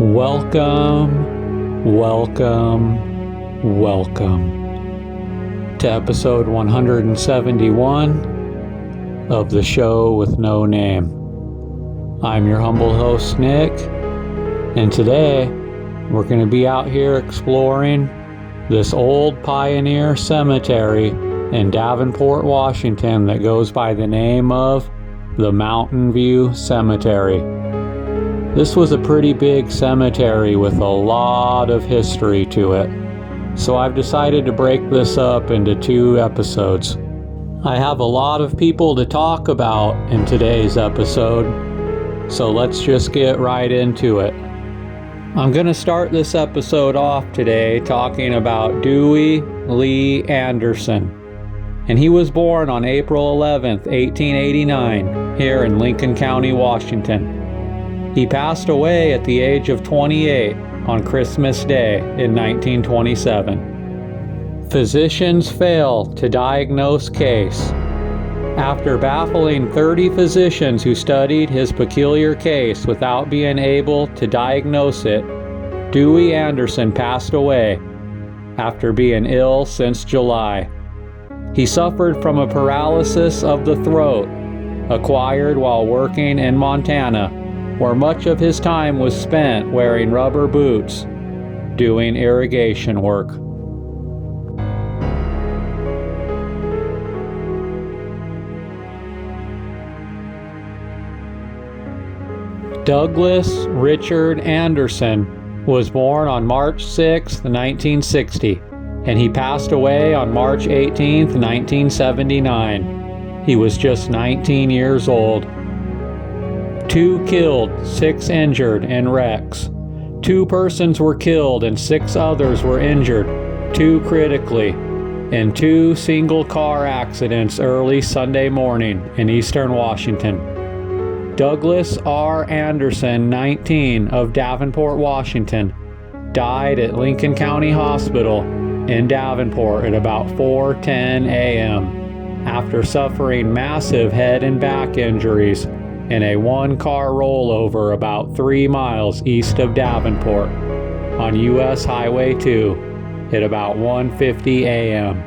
Welcome to episode 171 of the show with no name. I'm your humble host, Nick, and today we're going to be out here exploring this old pioneer cemetery in Davenport, Washington that goes by the name of the Mountain View Cemetery. This was a pretty big cemetery with a lot of history to it, so I've decided to break this up into 2 episodes. I have a lot of people to talk about in today's episode, so let's just get right into it. I'm going to start this episode off today talking about Dewey Lee Anderson, and he was born on April 11th, 1889, here in Lincoln County, Washington. He passed away at the age of 28 on Christmas Day in 1927. Physicians fail to diagnose case. After baffling 30 physicians who studied his peculiar case without being able to diagnose it, Dewey Anderson passed away after being ill since July. He suffered from a paralysis of the throat, acquired while working in Montana, where much of his time was spent wearing rubber boots, doing irrigation work. Douglas Richard Anderson was born on March 6, 1960, and he passed away on March 18, 1979. He was just 19 years old. 2 killed, 6 injured in wrecks. 2 persons were killed and 6 others were injured, 2 critically, in 2 single-car accidents early Sunday morning in eastern Washington. Douglas R. Anderson, 19, of Davenport, Washington, died at Lincoln County Hospital in Davenport at about 4:10 a.m. after suffering massive head and back injuries in a 1-car rollover about 3 miles east of Davenport on U.S. Highway 2 at about 1:50 a.m.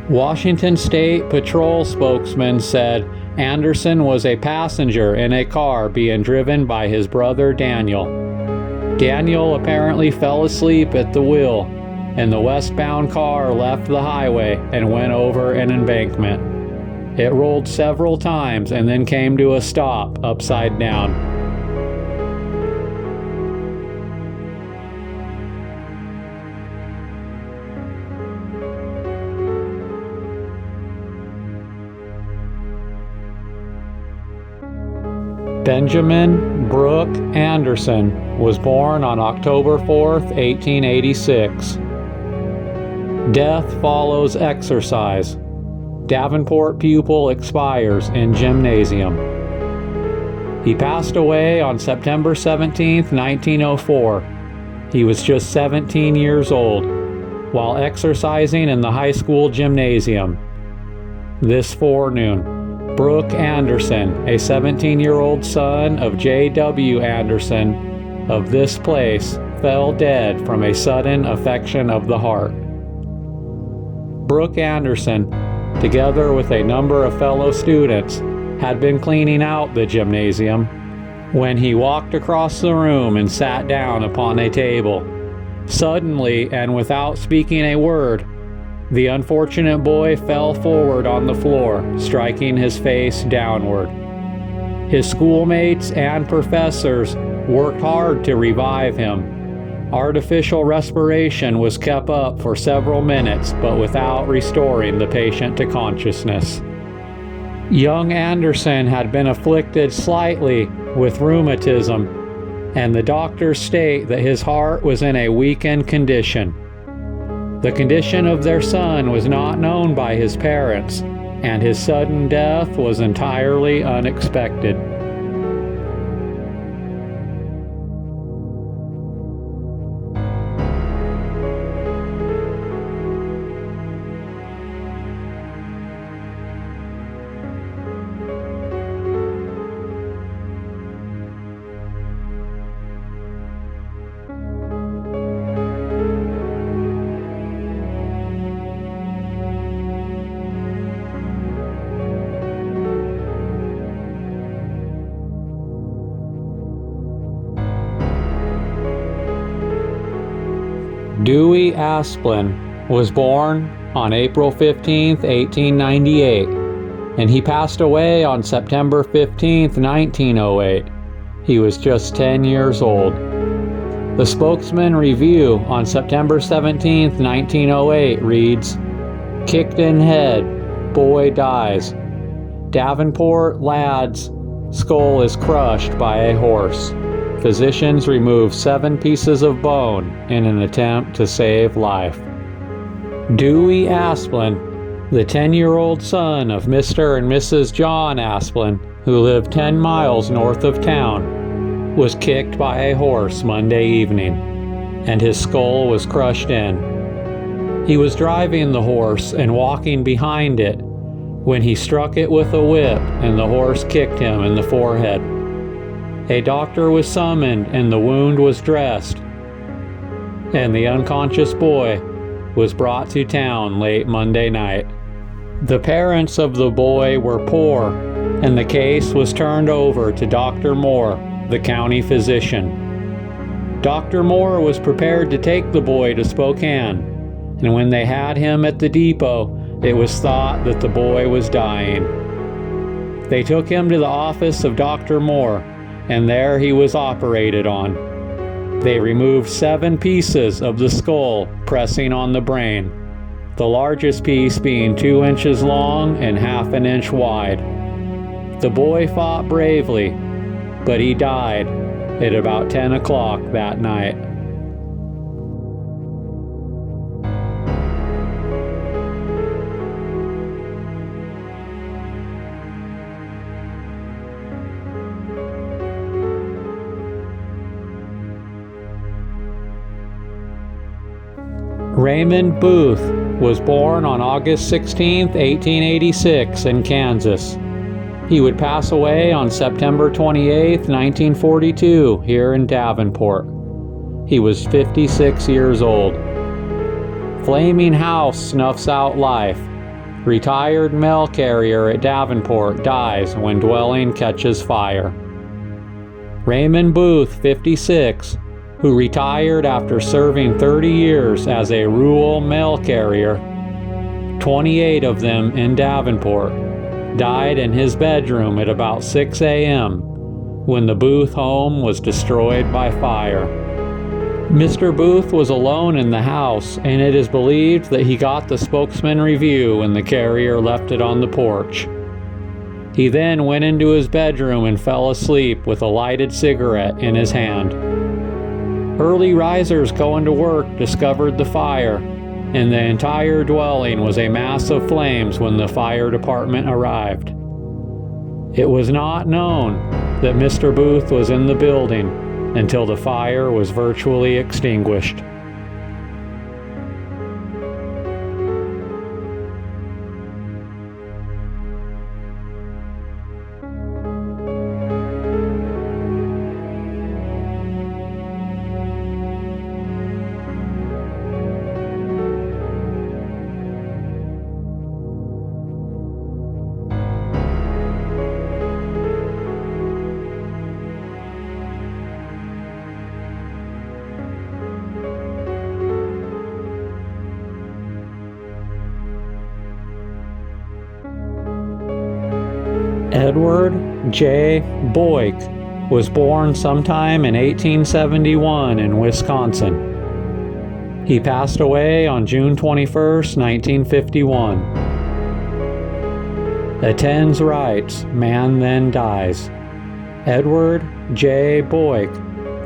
Washington State Patrol spokesman said Anderson was a passenger in a car being driven by his brother Daniel. Daniel apparently fell asleep at the wheel, and the westbound car left the highway and went over an embankment. It rolled several times and then came to a stop upside down. Benjamin Brooke Anderson was born on October 4, 1886. Death follows exercise. Davenport pupil expires in gymnasium. He passed away on September 17, 1904. He was just 17 years old while exercising in the high school gymnasium. This forenoon, Brooke Anderson, a 17-year-old son of J.W. Anderson of this place, fell dead from a sudden affection of the heart. Brooke Anderson, together with a number of fellow students, had been cleaning out the gymnasium when he walked across the room and sat down upon a table. Suddenly, and without speaking a word, the unfortunate boy fell forward on the floor, striking his face downward. His schoolmates and professors worked hard to revive him. Artificial respiration was kept up for several minutes, but without restoring the patient to consciousness. Young Anderson had been afflicted slightly with rheumatism, and the doctors state that his heart was in a weakened condition. The condition of their son was not known by his parents, and his sudden death was entirely unexpected. Dewey Asplin was born on April 15, 1898, and he passed away on September 15, 1908. He was just 10 years old. The Spokesman Review on September 17, 1908 reads, "Kicked in head, boy dies. Davenport lad's skull is crushed by a horse. Physicians remove 7 pieces of bone in an attempt to save life." Dewey Asplin, the 10-year-old son of Mr. and Mrs. John Asplin, who lived 10 miles north of town, was kicked by a horse Monday evening, and his skull was crushed in. He was driving the horse and walking behind it when he struck it with a whip, and the horse kicked him in the forehead. A doctor was summoned and the wound was dressed, and the unconscious boy was brought to town late Monday night. The parents of the boy were poor, and the case was turned over to Dr. Moore, the county physician. Dr. Moore was prepared to take the boy to Spokane, and when they had him at the depot, it was thought that the boy was dying. They took him to the office of Dr. Moore, and there he was operated on. They removed 7 pieces of the skull, pressing on the brain, the largest piece being 2 inches long and ½ an inch wide. The boy fought bravely, but he died at about 10 o'clock that night. Raymond Booth was born on August 16, 1886 in Kansas. He would pass away on September 28, 1942 here in Davenport. He was 56 years old. Flaming house snuffs out life. Retired mail carrier at Davenport dies when dwelling catches fire. Raymond Booth, 56, who retired after serving 30 years as a rural mail carrier, 28 of them in Davenport, died in his bedroom at about 6 a.m. when the Booth home was destroyed by fire. Mr. Booth was alone in the house, and it is believed that he got the Spokesman Review when the carrier left it on the porch. He then went into his bedroom and fell asleep with a lighted cigarette in his hand. Early risers going to work discovered the fire, and the entire dwelling was a mass of flames when the fire department arrived. It was not known that Mr. Booth was in the building until the fire was virtually extinguished. Edward J. Boyk was born sometime in 1871 in Wisconsin. He passed away on June 21, 1951. Attends rites, man then dies. Edward J. Boyk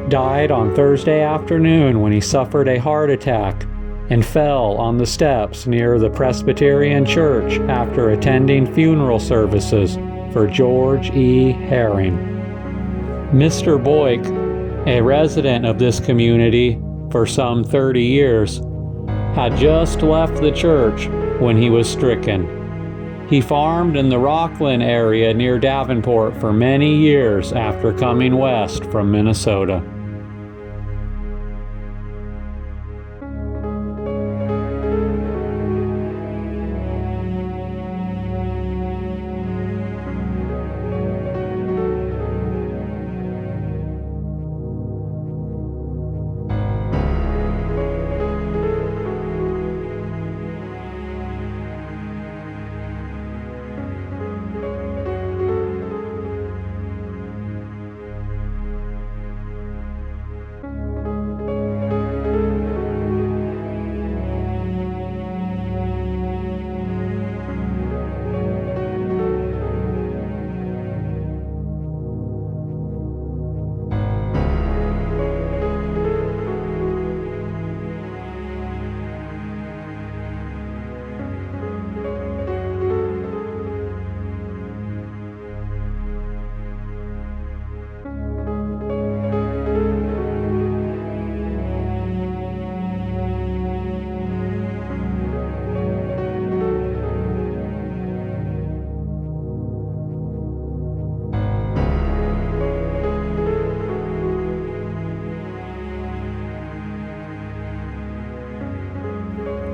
died on Thursday afternoon when he suffered a heart attack and fell on the steps near the Presbyterian Church after attending funeral services for George E. Herring. Mr. Boyk, a resident of this community for some 30 years, had just left the church when he was stricken. He farmed in the Rockland area near Davenport for many years after coming west from Minnesota.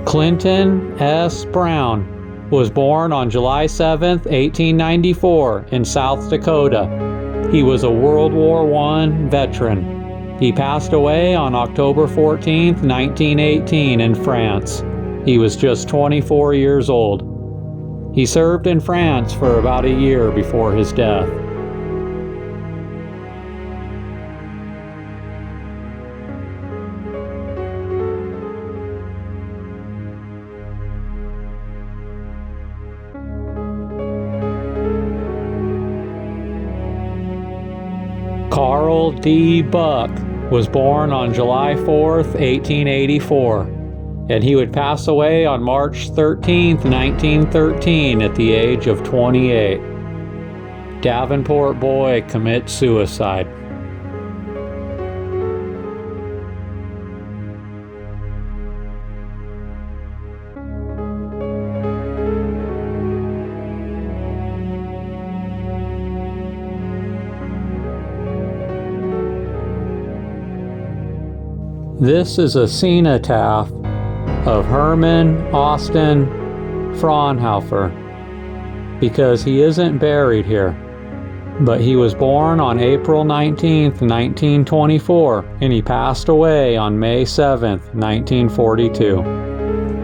Clinton S. Brown was born on July 7, 1894 in South Dakota. He was a World War I veteran. He passed away on October 14, 1918 in France. He was just 24 years old. He served in France for about a year before his death. Carl D. Buck was born on July 4, 1884, and he would pass away on March 13, 1913 at the age of 28. Davenport boy commits suicide. This is a cenotaph of Herman Austin Fraunhofer, because he isn't buried here, but he was born on April 19, 1924, and he passed away on May 7, 1942.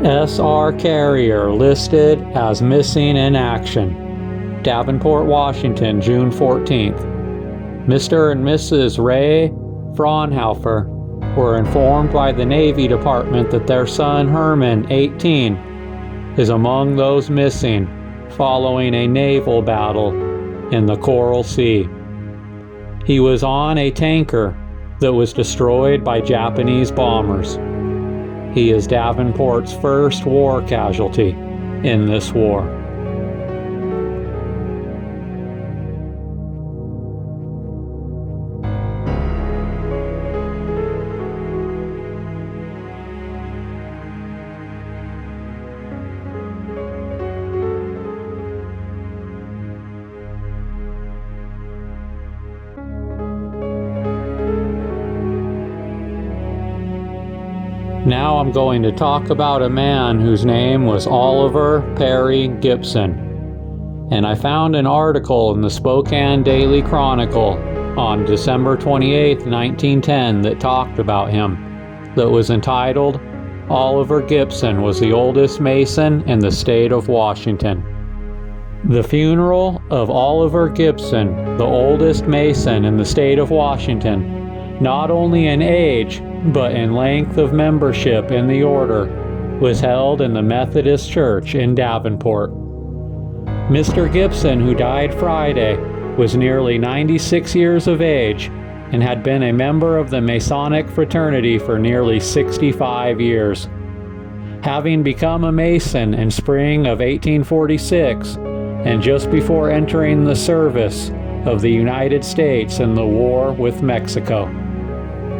S.R. Carrier listed as missing in action. Davenport, Washington, June 14th. Mr. and Mrs. Ray Fraunhofer were informed by the Navy Department that their son Herman, 18, is among those missing following a naval battle in the Coral Sea. He was on a tanker that was destroyed by Japanese bombers. He is Davenport's first war casualty in this war. Now I'm going to talk about a man whose name was Oliver Perry Gibson. And I found an article in the Spokane Daily Chronicle on December 28, 1910 that talked about him, that was entitled, Oliver Gibson was the oldest Mason in the state of Washington. The funeral of Oliver Gibson, the oldest Mason in the state of Washington, not only in age, but in length of membership in the order, was held in the Methodist Church in Davenport. Mr. Gibson, who died Friday, was nearly 96 years of age and had been a member of the Masonic fraternity for nearly 65 years. Having become a Mason in spring of 1846, and just before entering the service of the United States in the war with Mexico.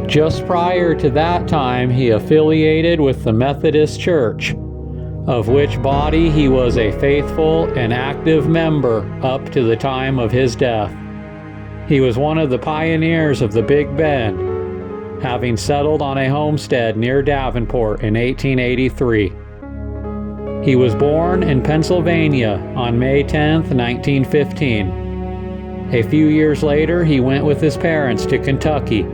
Just prior to that time, he affiliated with the Methodist Church, of which body he was a faithful and active member up to the time of his death. He was one of the pioneers of the Big Bend, having settled on a homestead near Davenport in 1883. He was born in Pennsylvania on May 10, 1915. A few years later, he went with his parents to Kentucky,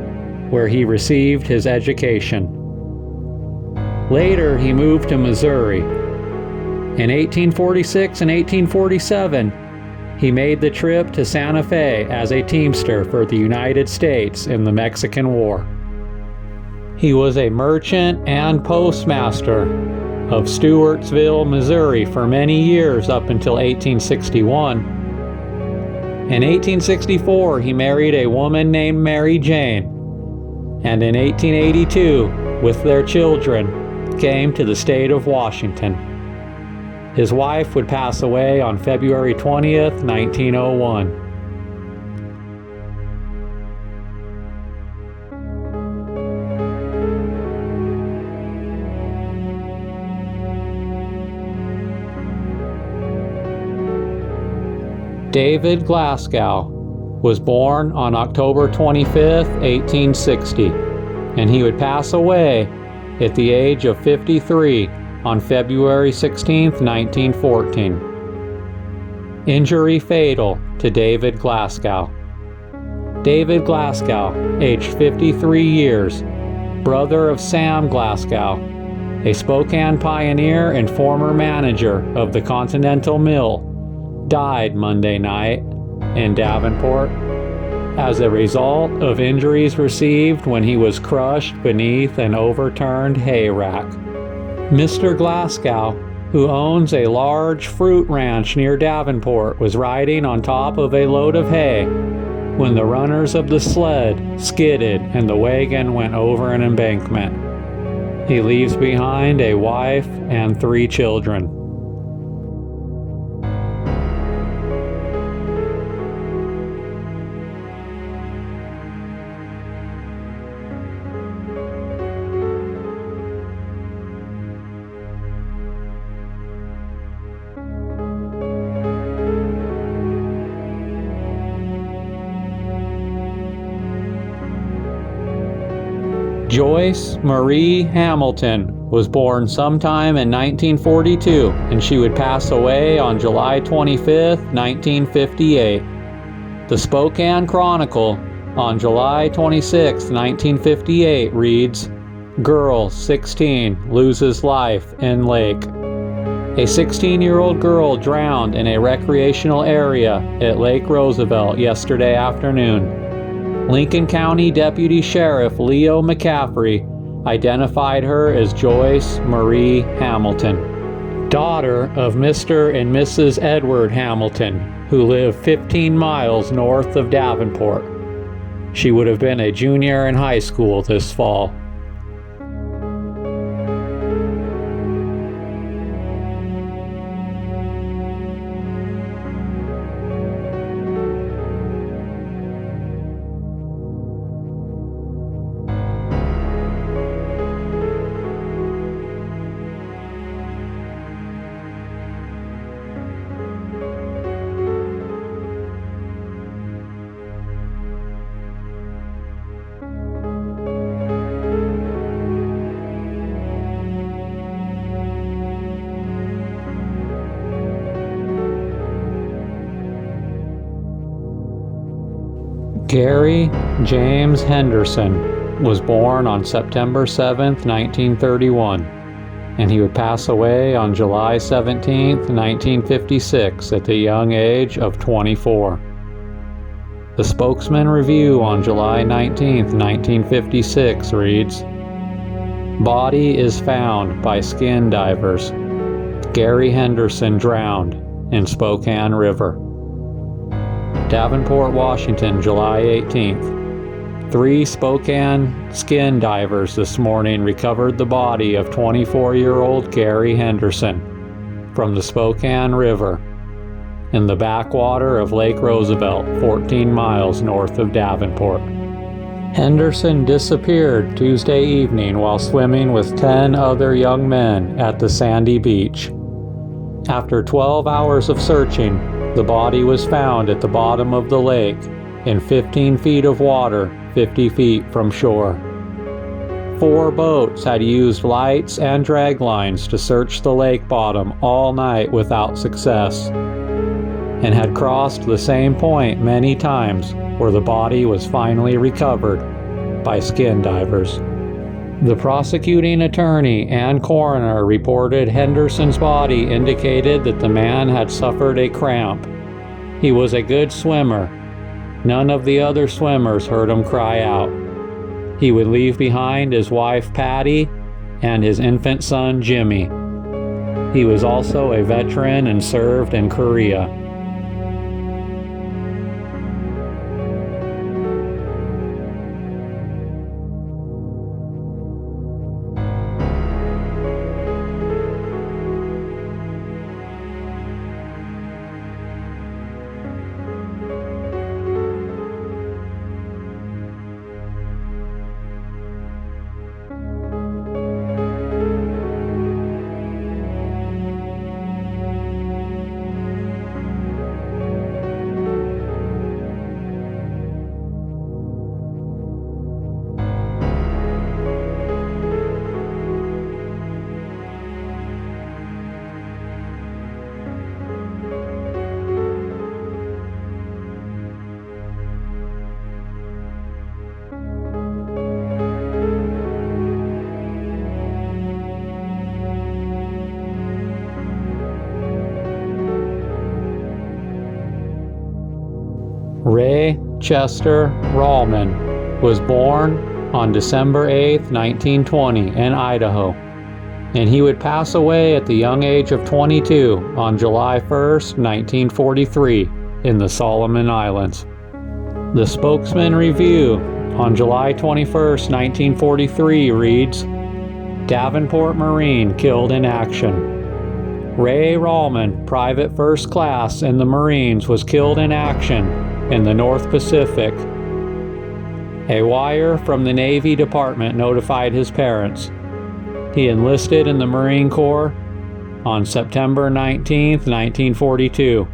where he received his education. Later, he moved to Missouri. In 1846 and 1847, he made the trip to Santa Fe as a teamster for the United States in the Mexican War. He was a merchant and postmaster of Stewartsville, Missouri for many years up until 1861. In 1864, he married a woman named Mary Jane, and in 1882, with their children, came to the state of Washington. His wife would pass away on February 20th, 1901. David Glasgow was born on October 25, 1860, and he would pass away at the age of 53 on February 16, 1914. Injury fatal to David Glasgow. David Glasgow, aged 53 years, brother of Sam Glasgow, a Spokane pioneer and former manager of the Continental Mill, died Monday night in Davenport as a result of injuries received when he was crushed beneath an overturned hay rack. Mr. Glasgow, who owns a large fruit ranch near Davenport, was riding on top of a load of hay when the runners of the sled skidded and the wagon went over an embankment. He leaves behind a wife and 3 children. Joyce Marie Hamilton was born sometime in 1942, and she would pass away on July 25, 1958. The Spokane Chronicle on July 26, 1958 reads, "Girl, 16, loses life in lake." A 16-year-old girl drowned in a recreational area at Lake Roosevelt yesterday afternoon. Lincoln County Deputy Sheriff Leo McCaffrey identified her as Joyce Marie Hamilton, daughter of Mr. and Mrs. Edward Hamilton, who lived 15 miles north of Davenport. She would have been a junior in high school this fall. Gary James Henderson was born on September 7, 1931, and he would pass away on July 17, 1956 at the young age of 24. The Spokesman Review on July 19, 1956 reads, "Body is found by skin divers. Gary Henderson drowned in Spokane River." Davenport, Washington, July 18th. 3 Spokane skin divers this morning recovered the body of 24-year-old Gary Henderson from the Spokane River in the backwater of Lake Roosevelt, 14 miles north of Davenport. Henderson disappeared Tuesday evening while swimming with 10 other young men at the sandy beach. After 12 hours of searching, the body was found at the bottom of the lake in 15 feet of water, 50 feet from shore. 4 boats had used lights and drag lines to search the lake bottom all night without success, and had crossed the same point many times where the body was finally recovered by skin divers. The prosecuting attorney and coroner reported Henderson's body indicated that the man had suffered a cramp. He was a good swimmer. None of the other swimmers heard him cry out. He would leave behind his wife Patty and his infant son Jimmy. He was also a veteran and served in Korea. Chester Rallman was born on December 8, 1920 in Idaho, and he would pass away at the young age of 22 on July 1, 1943 in the Solomon Islands. The Spokesman Review on July 21, 1943 reads, Davenport Marine killed in action. Ray Rallman, Private First Class in the Marines, was killed in action in the North Pacific. A wire from the Navy Department notified his parents. He enlisted in the Marine Corps on September 19, 1942.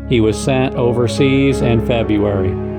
He was sent overseas in February.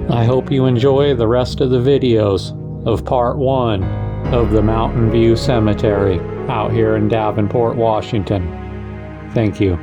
I hope you enjoy the rest of the videos of part 1 of the Mountain View Cemetery out here in Davenport, Washington. Thank you.